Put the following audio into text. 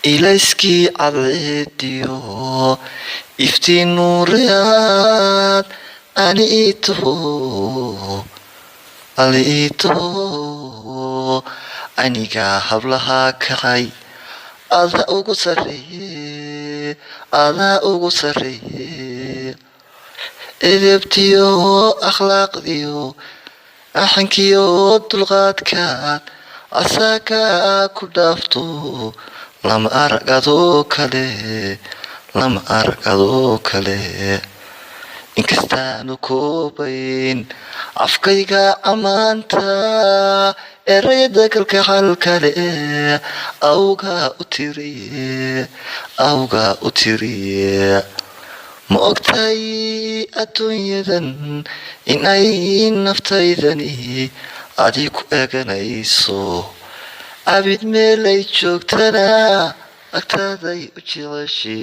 ilayskii cadceediyo iftiin nuuriyaad aliito aniga hablaha kacay adaa ugu sareeye edebtiyo akhlaaqdiyo axankiyo dulqaadkaad asagaa ku dhaafto lama arag adoo kale inkastaanu koobayn afkayga ammaanta erayada kalkacal kale awgaa u tiriye ma ogtay adduunyadan inay naftaydani adi ku eeganayso abid meelay joogtana agtaaday u jeceshe